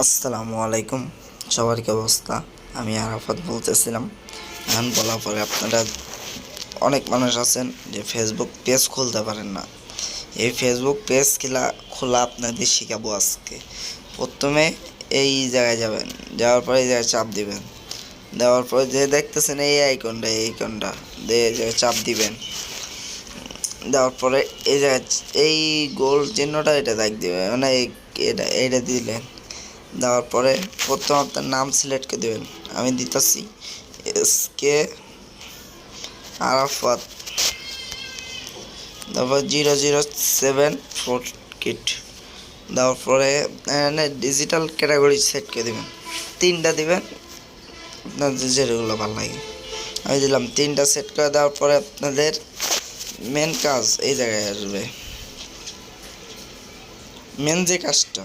আসসালামু আলাইকুম, সবার কি অবস্থা? আমি আরাফাত বলতেছিলাম। এখন বলার পরে আপনারা অনেক মানুষ আছেন যে ফেসবুক পেজ খুলতে পারেন না। এই ফেসবুক পেজ খোলা আপনাদের শেখাবো আজকে। প্রথমে এই জায়গায় যাবেন, যাওয়ার পরে এই জায়গায় চাপ দিবেন। দেওয়ার পরে যে দেখতেছেন এই আইকনটা দিয়ে এই জায়গায় চাপ দিবেন। দেওয়ার পরে এই জায়গায় এই গোল চিহ্নটা এটা দেখ দিবে, মানে এটা দিলেন। দেওয়ার পরে প্রথম আপনার নাম সিলেক্ট করে দেবেন। আমি দিতেছি SK আরাফাত, তারপর 007 কিট। দেওয়ার পরে ডিজিটাল ক্যাটাগরি সেট করে দেবেন, 3টা দিবেন আপনাদের যেগুলো ভালো লাগে। আমি দিলাম 3টা সেট করে দেওয়ার পরে আপনাদের মেন কাজ এই জায়গায় আসবে। মেন যে কাজটা